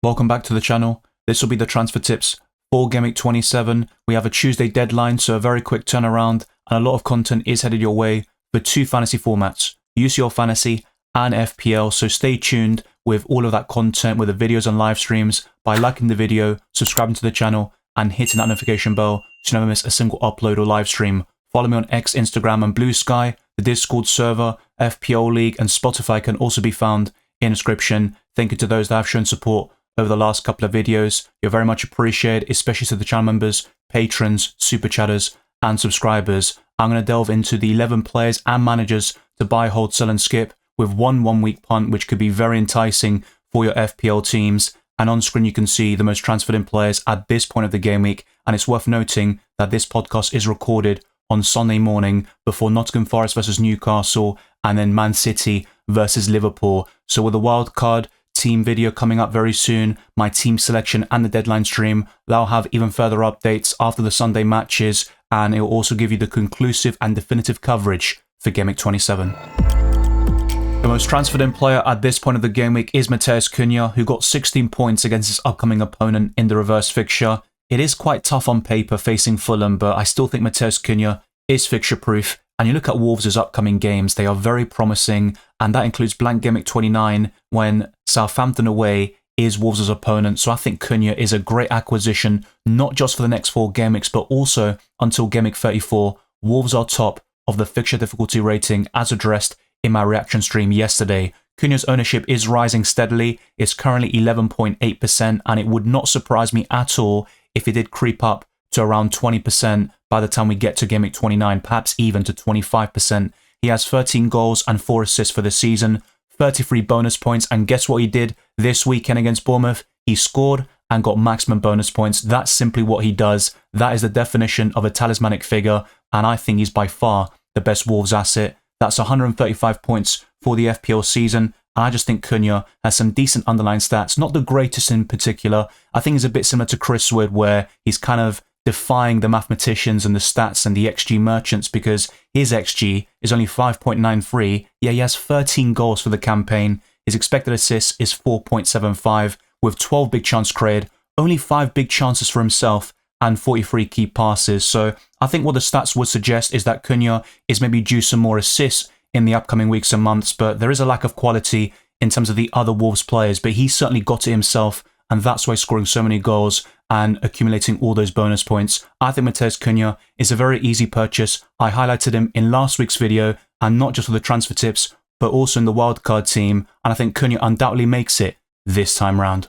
Welcome back to the channel. This will be the transfer tips for Gameweek 27. We have a Tuesday deadline, so a very quick turnaround, and a lot of content is headed your way for two fantasy formats, UCL Fantasy and FPL, so stay tuned with all of that content with the videos and live streams by liking the video, subscribing to the channel, and hitting that notification bell so you never miss a single upload or live stream. Follow me on X, Instagram, and Blue Sky. The Discord server, FPL League, and Spotify can also be found in the description. Thank you to those that have shown support over the last couple of videos. You're very much appreciated, especially to the channel members, patrons, super chatters, and subscribers. I'm going to delve into the 11 players and managers to buy, hold, sell, and skip with one week punt, which could be very enticing for your FPL teams. And on screen, you can see the most transferred in players at this point of the game week. And it's worth noting that this podcast is recorded on Sunday morning before Nottingham Forest versus Newcastle and then Man City versus Liverpool. So with the wild card team video coming up very soon, my team selection and the deadline stream, they'll have even further updates after the Sunday matches, and it will also give you the conclusive and definitive coverage for Gameweek 27. The most transferred in player at this point of the game week is Matheus Cunha, who got 16 points against his upcoming opponent in the reverse fixture. It is quite tough on paper facing Fulham, but I still think Matheus Cunha is fixture proof. And you look at Wolves' upcoming games, they are very promising, and that includes Blank Gameweek 29 when Southampton away is Wolves' opponent. So I think Cunha is a great acquisition, not just for the next 4 game weeks, but also until Gameweek 34. Wolves are top of the fixture difficulty rating as addressed in my reaction stream yesterday. Cunha's ownership is rising steadily. It's currently 11.8%, and it would not surprise me at all if it did creep up to around 20% by the time we get to Gameweek 29, perhaps even to 25%. He has 13 goals and 4 assists for the season, 33 bonus points, and guess what he did this weekend against Bournemouth? He scored and got maximum bonus points. That's simply what he does. That is the definition of a talismanic figure, and I think he's by far the best Wolves asset. That's 135 points for the FPL season. I just think Cunha has some decent underlying stats, not the greatest in particular. I think he's a bit similar to Chris Wood, where he's kind of defying the mathematicians and the stats and the XG merchants, because his XG is only 5.93, yet he has 13 goals for the campaign. His expected assists is 4.75, with 12 big chances created, only 5 big chances for himself, and 43 key passes. So I think what the stats would suggest is that Cunha is maybe due some more assists in the upcoming weeks and months, but there is a lack of quality in terms of the other Wolves players, but he certainly got it himself, and that's why he's scoring so many goals and accumulating all those bonus points. I think Matheus Cunha is a very easy purchase. I highlighted him in last week's video, and not just for the transfer tips, but also in the wildcard team, and I think Cunha undoubtedly makes it this time round.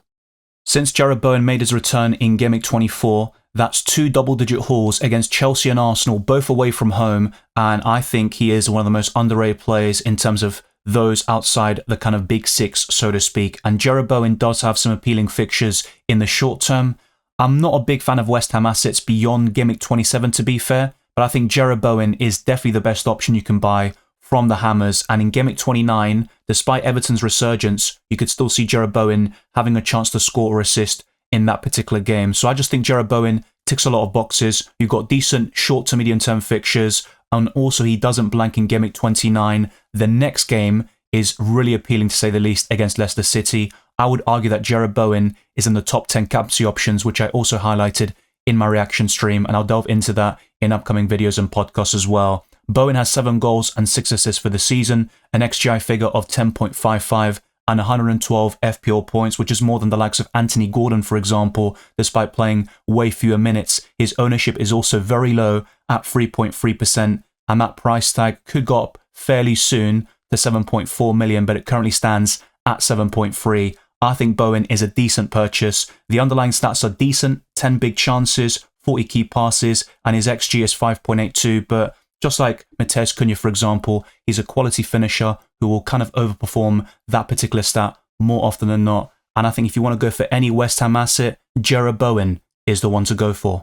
Since Jarrod Bowen made his return in Gameweek 24, that's 2 double-digit hauls against Chelsea and Arsenal, both away from home, and I think he is one of the most underrated players in terms of those outside the kind of big six, so to speak. And Jarrod Bowen does have some appealing fixtures in the short term. I'm not a big fan of West Ham assets beyond Gameweek 27, to be fair, but I think Jarrod Bowen is definitely the best option you can buy from the Hammers. And in Gameweek 29, despite Everton's resurgence, you could still see Jarrod Bowen having a chance to score or assist in that particular game. So I just think Jarrod Bowen ticks a lot of boxes. You've got decent short to medium term fixtures, and also he doesn't blank in Gameweek 29. The next game is really appealing, to say the least, against Leicester City. I would argue that Jarrod Bowen is in the top 10 captaincy options, which I also highlighted in my reaction stream, and I'll delve into that in upcoming videos and podcasts as well. Bowen has 7 goals and 6 assists for the season, an XGI figure of 10.55, and 112 FPL points, which is more than the likes of Anthony Gordon, for example, despite playing way fewer minutes. His ownership is also very low at 3.3%, and that price tag could go up fairly soon to 7.4 million, but it currently stands at 7.3. I think Bowen is a decent purchase. The underlying stats are decent, 10 big chances, 40 key passes, and his XG is 5.82, but just like Matheus Cunha, for example, he's a quality finisher who will kind of overperform that particular stat more often than not. And I think if you want to go for any West Ham asset, Jarrod Bowen is the one to go for.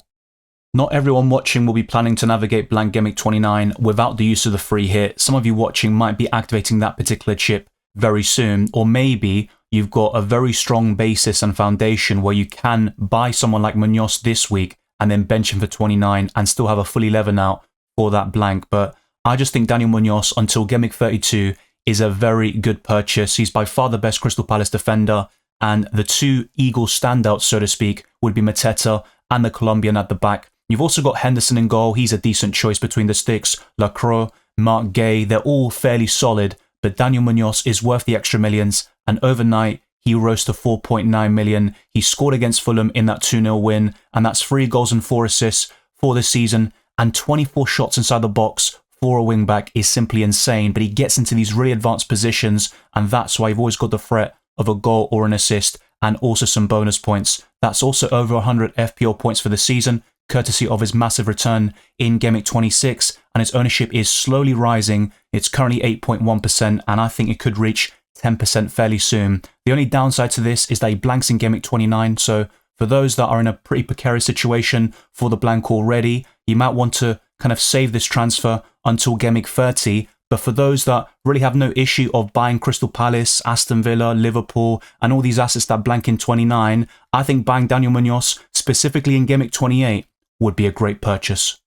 Not everyone watching will be planning to navigate Blank Gameweek 29 without the use of the free hit. Some of you watching might be activating that particular chip very soon, or maybe you've got a very strong basis and foundation where you can buy someone like Munoz this week and then bench him for 29 and still have a full 11 out for that blank. But I just think Daniel Munoz until Gameweek 32 is a very good purchase. He's by far the best Crystal Palace defender, and the two Eagles standouts, so to speak, would be Mateta and the Colombian at the back. You've also got Henderson in goal. He's a decent choice between the sticks. Lacroix, Mark Gay, they're all fairly solid, but Daniel Munoz is worth the extra millions, and overnight, he rose to 4.9 million. He scored against Fulham in that 2-0 win, and that's 3 goals and 4 assists for the season, and 24 shots inside the box for a wing-back is simply insane, but he gets into these really advanced positions, and that's why you've always got the threat of a goal or an assist, and also some bonus points. That's also over 100 FPL points for the season, courtesy of his massive return in Gameweek 26, and his ownership is slowly rising. It's currently 8.1%, and I think it could reach 10% fairly soon. The only downside to this is that he blanks in Gameweek 29, so for those that are in a pretty precarious situation for the blank already, you might want to kind of save this transfer until Gameweek 30. But for those that really have no issue of buying Crystal Palace, Aston Villa, Liverpool, and all these assets that blank in 29, I think buying Daniel Munoz, specifically in Gameweek 28, would be a great purchase.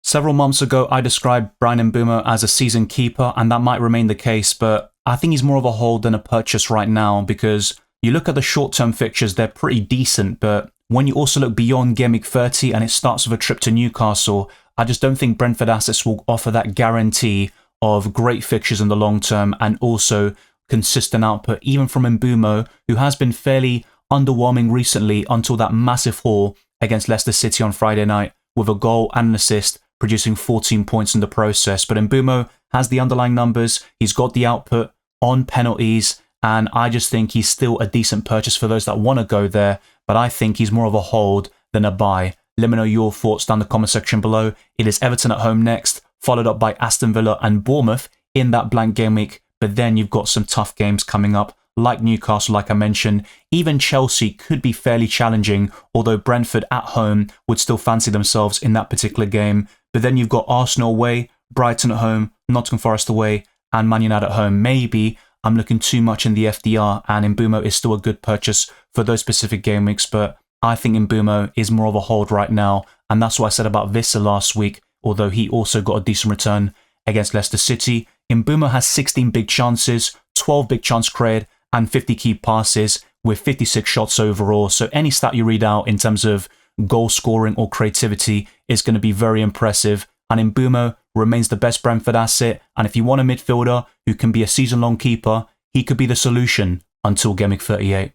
Several months ago, I described Bryan Mbeumo as a season keeper, and that might remain the case, but I think he's more of a hold than a purchase right now, because you look at the short-term fixtures, they're pretty decent, but when you also look beyond Gameweek 30 and it starts with a trip to Newcastle, I just don't think Brentford assets will offer that guarantee of great fixtures in the long term and also consistent output, even from Mbeumo, who has been fairly underwhelming recently until that massive haul against Leicester City on Friday night with a goal and an assist, producing 14 points in the process. But Mbeumo has the underlying numbers, he's got the output on penalties, and I just think he's still a decent purchase for those that want to go there, but I think he's more of a hold than a buy. Let me know your thoughts down the comment section below. It is Everton at home next, followed up by Aston Villa and Bournemouth in that blank game week, but then you've got some tough games coming up, like Newcastle, like I mentioned. Even Chelsea could be fairly challenging, although Brentford at home would still fancy themselves in that particular game. But then you've got Arsenal away, Brighton at home, Nottingham Forest away, and Man United at home. Maybe I'm looking too much in the FDR, and Mbeumo is still a good purchase for those specific game weeks, but I think Mbeumo is more of a hold right now, and that's what I said about Vissa last week, although he also got a decent return against Leicester City. Mbeumo has 16 big chances, 12 big chance created, and 50 key passes with 56 shots overall. So any stat you read out in terms of goal scoring or creativity is going to be very impressive. And Mbeumo remains the best Brentford asset. And if you want a midfielder who can be a season-long keeper, he could be the solution until Gameweek 38.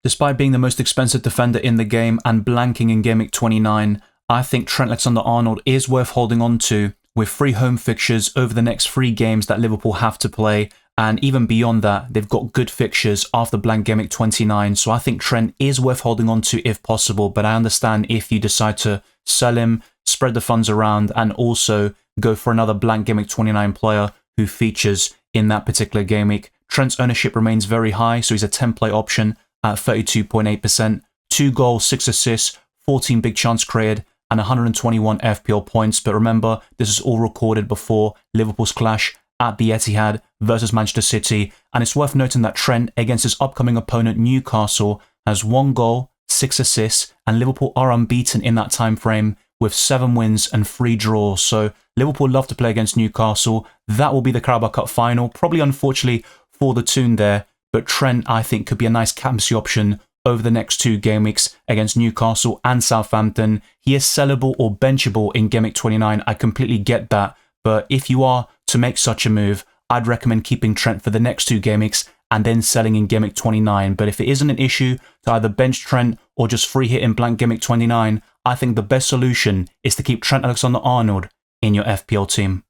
Despite being the most expensive defender in the game and blanking in Gameweek 29, I think Trent Alexander-Arnold is worth holding on to with 3 home fixtures over the next 3 games that Liverpool have to play. And even beyond that, they've got good fixtures after blank Gameweek 29. So I think Trent is worth holding on to if possible. But I understand if you decide to sell him, spread the funds around, and also go for another blank Gameweek 29 player who features in that particular game week. Trent's ownership remains very high, so he's a 10-play option at 32.8%. 2 goals, 6 assists, 14 big chance created, and 121 FPL points. But remember, this is all recorded before Liverpool's clash at the Etihad versus Manchester City. And it's worth noting that Trent, against his upcoming opponent Newcastle, has 1 goal, 6 assists, and Liverpool are unbeaten in that time frame with 7 wins and 3 draws. So Liverpool love to play against Newcastle. That will be the Carabao Cup final, probably unfortunately for the Toon there, but Trent, I think, could be a nice captaincy option over the next 2 game weeks against Newcastle and Southampton. He is sellable or benchable in Gameweek 29. I completely get that, but if you are to make such a move, I'd recommend keeping Trent for the next 2 game weeks and then selling in Gameweek 29. But if it isn't an issue to either bench Trent or just free hit in blank Gameweek 29, I think the best solution is to keep Trent Alexander-Arnold in your FPL team.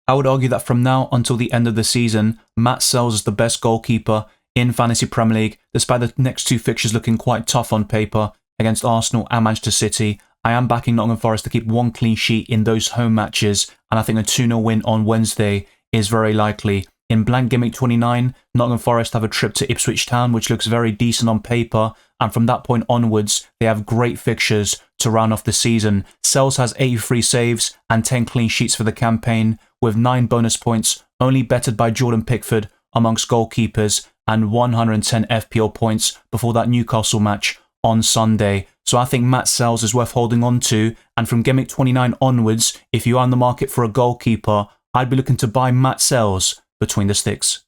I would argue that from now until the end of the season, Matt Sells is the best goalkeeper in Fantasy Premier League, despite the next 2 fixtures looking quite tough on paper against Arsenal and Manchester City. I am backing Nottingham Forest to keep 1 clean sheet in those home matches, and I think a 2-0 win on Wednesday is very likely. In blank Gameweek 29, Nottingham Forest have a trip to Ipswich Town, which looks very decent on paper, and from that point onwards, they have great fixtures to round off the season. Sells has 83 saves and 10 clean sheets for the campaign, with 9 bonus points, only bettered by Jordan Pickford amongst goalkeepers, and 110 FPL points before that Newcastle match on Sunday. So I think Matt Sells is worth holding on to, and from Gameweek 29 onwards, if you are in the market for a goalkeeper, I'd be looking to buy Matt Sells between the sticks.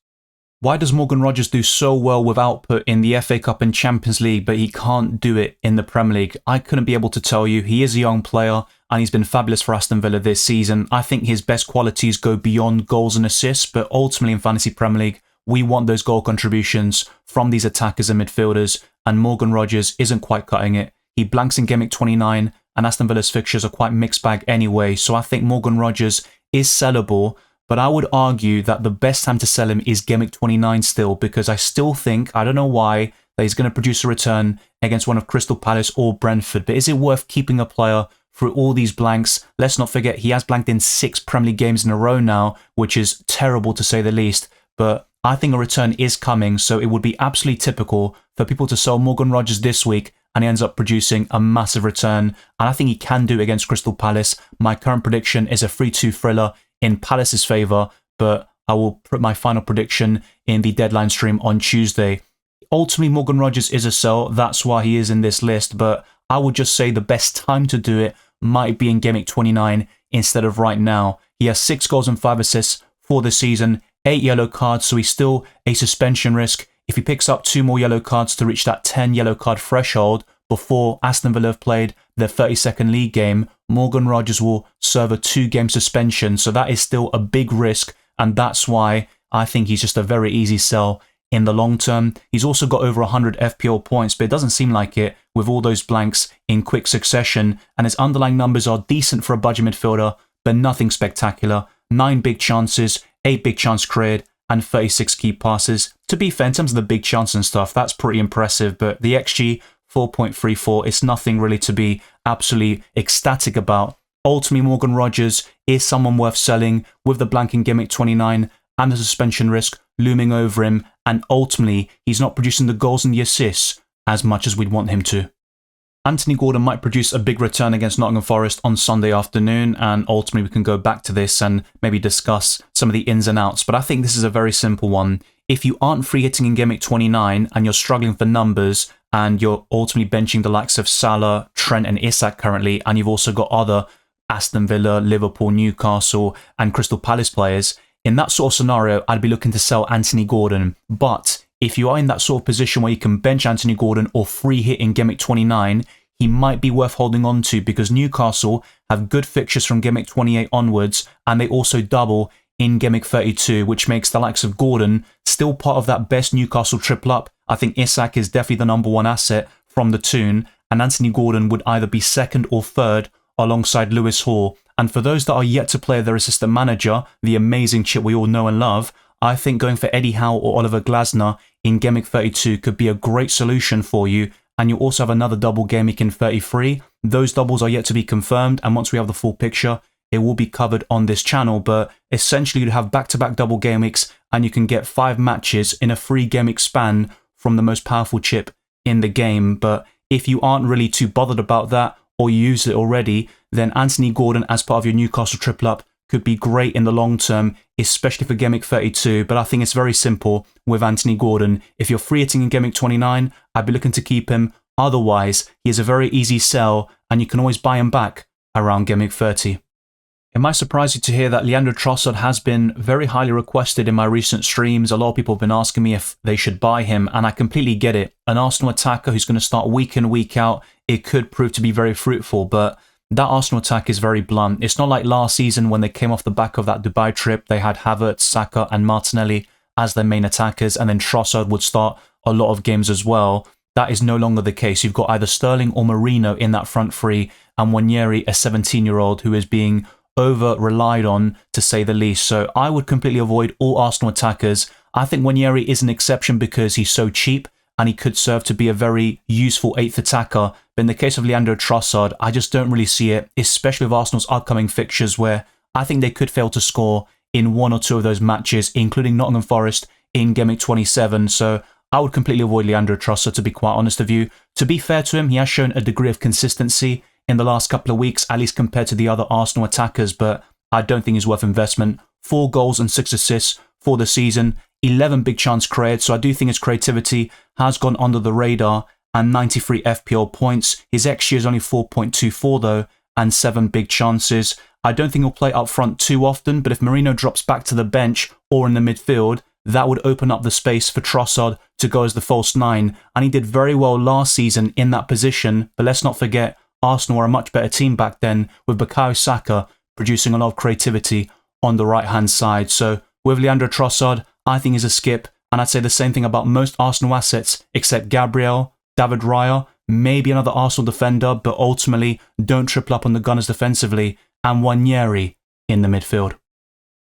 Why does Morgan Rogers do so well with output in the FA Cup and Champions League, but he can't do it in the Premier League? I couldn't be able to tell you. He is a young player and he's been fabulous for Aston Villa this season. I think his best qualities go beyond goals and assists, but ultimately in Fantasy Premier League, we want those goal contributions from these attackers and midfielders, and Morgan Rogers isn't quite cutting it. He blanks in Game Week 29, and Aston Villa's fixtures are quite mixed bag anyway, so I think Morgan Rogers is sellable. But I would argue that the best time to sell him is Game Week 29 still, because I still think, I don't know why, that he's going to produce a return against one of Crystal Palace or Brentford. But is it worth keeping a player through all these blanks? Let's not forget, he has blanked in 6 Premier League games in a row now, which is terrible to say the least. But I think a return is coming, so it would be absolutely typical for people to sell Morgan Rogers this week, and he ends up producing a massive return. And I think he can do it against Crystal Palace. My current prediction is a 3-2 thriller in Palace's favour, but I will put my final prediction in the deadline stream on Tuesday. Ultimately, Morgan Rogers is a sell. That's why he is in this list, but I would just say the best time to do it might be in Game Week 29 instead of right now. He has 6 goals and 5 assists for the season, 8 yellow cards, so he's still a suspension risk. If he picks up 2 more yellow cards to reach that 10 yellow card threshold before Aston Villa have played their 32nd league game, Morgan Rogers will serve a 2-game suspension. So that is still a big risk, and that's why I think he's just a very easy sell in the long term. He's also got over 100 FPL points, but it doesn't seem like it with all those blanks in quick succession, and his underlying numbers are decent for a budget midfielder, but nothing spectacular. 9 big chances, 8 big chance created, and 36 key passes. To be fair, in terms of the big chance and stuff, that's pretty impressive, but the XG 4.34, it's nothing really to be absolutely ecstatic about. Ultimately, Morgan Rogers is someone worth selling with the blank in Game Week 29 and the suspension risk looming over him, and ultimately, he's not producing the goals and the assists as much as we'd want him to. Anthony Gordon might produce a big return against Nottingham Forest on Sunday afternoon, and ultimately we can go back to this and maybe discuss some of the ins and outs, but I think this is a very simple one. If you aren't free hitting in Game Week 29 and you're struggling for numbers, and you're ultimately benching the likes of Salah, Trent and Isak currently, and you've also got other Aston Villa, Liverpool, Newcastle and Crystal Palace players, in that sort of scenario, I'd be looking to sell Anthony Gordon. But if you are in that sort of position where you can bench Anthony Gordon or free hit in Game Week 29, he might be worth holding on to, because Newcastle have good fixtures from Game Week 28 onwards, and they also double in Game Week 32, which makes the likes of Gordon still part of that best Newcastle triple up. I think Isak is definitely the number 1 asset from the tune, and Anthony Gordon would either be second or third alongside Lewis Hall. And for those that are yet to play their assistant manager, the amazing chip we all know and love, I think going for Eddie Howe or Oliver Glasner in Game Week 32 could be a great solution for you. And you also have another double game week in 33. Those doubles are yet to be confirmed, and once we have the full picture, it will be covered on this channel. But essentially, you have back-to-back double game weeks, and you can get 5 matches in a 3 game week span from the most powerful chip in the game. But if you aren't really too bothered about that, or you use it already, then Anthony Gordon as part of your Newcastle triple up could be great in the long term, especially for Game Week 32. But I think it's very simple with Anthony Gordon. If you're free hitting in Game Week 29, I'd be looking to keep him. Otherwise, he is a very easy sell, and you can always buy him back around Game Week 30. It might surprise you to hear that Leandro Trossard has been very highly requested in my recent streams. A lot of people have been asking me if they should buy him, and I completely get it. An Arsenal attacker who's going to start week in, week out, it could prove to be very fruitful, but that Arsenal attack is very blunt. It's not like last season when they came off the back of that Dubai trip. They had Havertz, Saka and Martinelli as their main attackers, and then Trossard would start a lot of games as well. That is no longer the case. You've got either Sterling or Marino in that front three, and Wannieri, a 17-year-old who is being over-relied on, to say the least. So I would completely avoid all Arsenal attackers. I think Wannieri is an exception because he's so cheap, and he could serve to be a very useful 8th attacker. But in the case of Leandro Trossard, I just don't really see it, especially with Arsenal's upcoming fixtures, where I think they could fail to score in 1 or 2 of those matches, including Nottingham Forest in Game Week 27. So I would completely avoid Leandro Trossard, to be quite honest with you. To be fair to him, he has shown a degree of consistency in the last couple of weeks, at least compared to the other Arsenal attackers, but I don't think he's worth investment. 4 goals and 6 assists for the season, 11 big chance created, so I do think his creativity has gone under the radar, and 93 FPL points. His XG is only 4.24 though, and 7 big chances. I don't think he'll play up front too often, but if Marino drops back to the bench or in the midfield, that would open up the space for Trossard to go as the false 9, and he did very well last season in that position, but let's not forget, Arsenal were a much better team back then, with Bukayo Saka producing a lot of creativity on the right-hand side. So with Leandro Trossard, I think he's a skip, and I'd say the same thing about most Arsenal assets, except Gabriel, David Raya, maybe another Arsenal defender, but ultimately don't triple up on the Gunners defensively, and Nwaneri in the midfield.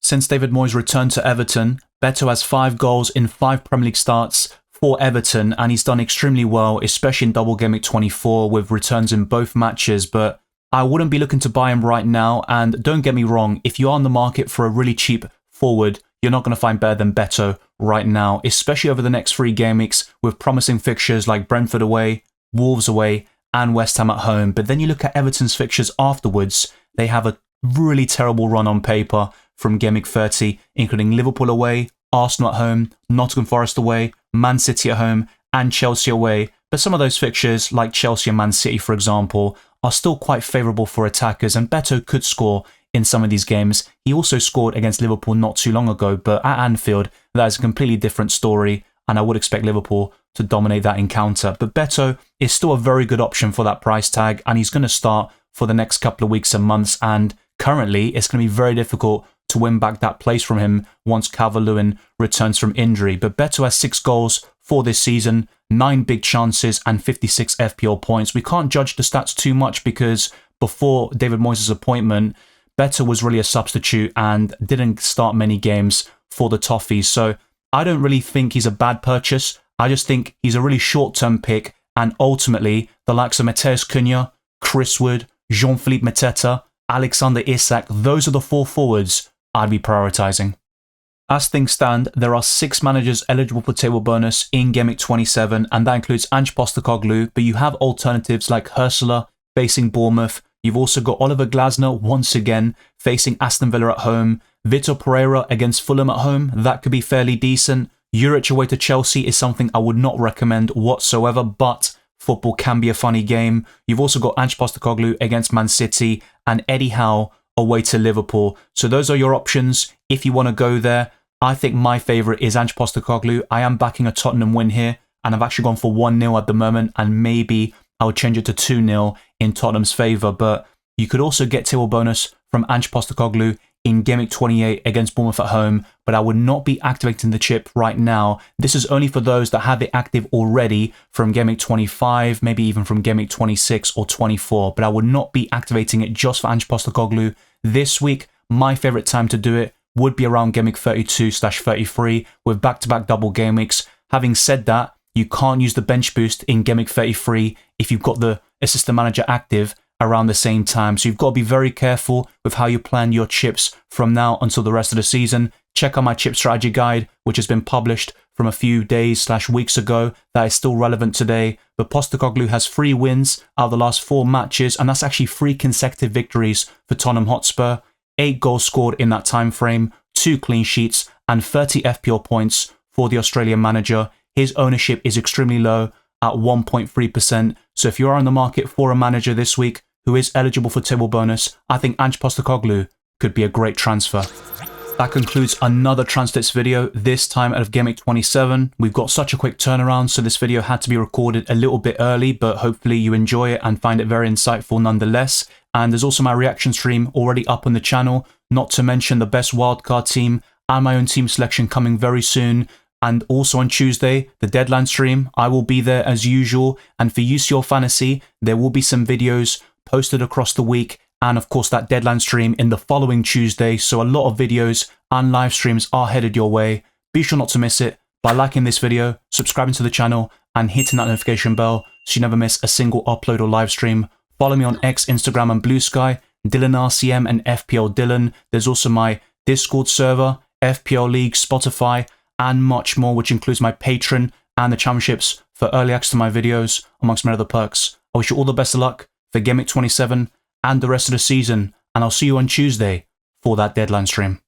Since David Moyes returned to Everton, Beto has 5 goals in 5 Premier League starts for Everton, and he's done extremely well, especially in Double Gameweek 24 with returns in both matches, but I wouldn't be looking to buy him right now, and don't get me wrong, if you are on the market for a really cheap forward, you're not going to find better than Beto right now, especially over the next 3 game weeks with promising fixtures like Brentford away, Wolves away, and West Ham at home. But then you look at Everton's fixtures afterwards, they have a really terrible run on paper from Game Week 30, including Liverpool away, Arsenal at home, Nottingham Forest away, Man City at home, and Chelsea away. But some of those fixtures, like Chelsea and Man City for example, are still quite favourable for attackers, and Beto could score in some of these games. He also scored against Liverpool not too long ago, but at Anfield, that is a completely different story, and I would expect Liverpool to dominate that encounter. But Beto is still a very good option for that price tag, and he's going to start for the next couple of weeks and months, and currently it's going to be very difficult to win back that place from him once Calvert-Lewin returns from injury. But Beto has 6 goals for this season, 9 big chances and 56 FPL points. We can't judge the stats too much because before David Moyes' appointment, Beto was really a substitute and didn't start many games for the Toffees. So I don't really think he's a bad purchase. I just think he's a really short-term pick, and ultimately the likes of Matheus Cunha, Chris Wood, Jean-Philippe Mateta, Alexander Isak, those are the 4 forwards I'd be prioritising. As things stand, there are 6 managers eligible for table bonus in Game Week 27, and that includes Ange Postecoglou, but you have alternatives like Ursula facing Bournemouth. You've also got Oliver Glasner once again facing Aston Villa at home, Vitor Pereira against Fulham at home, that could be fairly decent. Juric away to Chelsea is something I would not recommend whatsoever, but football can be a funny game. You've also got Ange Postecoglou against Man City and Eddie Howe away to Liverpool. So those are your options if you want to go there. I think my favourite is Ange Postecoglou. I am backing a Tottenham win here, and I've actually gone for 1-0 at the moment, and maybe I'll change it to 2-0 in Tottenham's favour. But you could also get table bonus from Ange Postecoglou in Game Week 28 against Bournemouth at home, but I would not be activating the chip right now. This is only for those that have it active already from Game Week 25, maybe even from Game Week 26 or 24, but I would not be activating it just for Ange Postecoglou this week. My favourite time to do it would be around Game Week 32/33 with back-to-back double game weeks. Having said that, you can't use the bench boost in Game Week 33 if you've got the assistant manager active around the same time. So you've got to be very careful with how you plan your chips from now until the rest of the season. Check out my chip strategy guide, which has been published from a few days/weeks ago, that is still relevant today. But Postecoglou has 3 wins out of the last 4 matches, and that's actually 3 consecutive victories for Tottenham Hotspur. 8 goals scored in that time frame, 2 clean sheets, and 30 FPL points for the Australian manager. His ownership is extremely low at 1.3%. So if you are on the market for a manager this week who is eligible for table bonus, I think Ange Postecoglou could be a great transfer. That concludes another Transfers video, this time out of Game Week 27. We've got such a quick turnaround, so this video had to be recorded a little bit early, but hopefully you enjoy it and find it very insightful nonetheless. And there's also my reaction stream already up on the channel, not to mention the best wildcard team and my own team selection coming very soon. And also on Tuesday, the deadline stream, I will be there as usual. And for UCL Fantasy, there will be some videos posted across the week, and of course that deadline stream in the following Tuesday. So a lot of videos and live streams are headed your way. Be sure not to miss it by liking this video, subscribing to the channel, and hitting that notification bell so you never miss a single upload or live stream. Follow me on X, Instagram, and Blue Sky, DylanRCM and FPL Dylan. There's also my Discord server, FPL League, Spotify, and much more, which includes my Patreon and the championships for early access to my videos, amongst many other perks. I wish you all the best of luck for Game Week 27 and the rest of the season, and I'll see you on Tuesday for that deadline stream.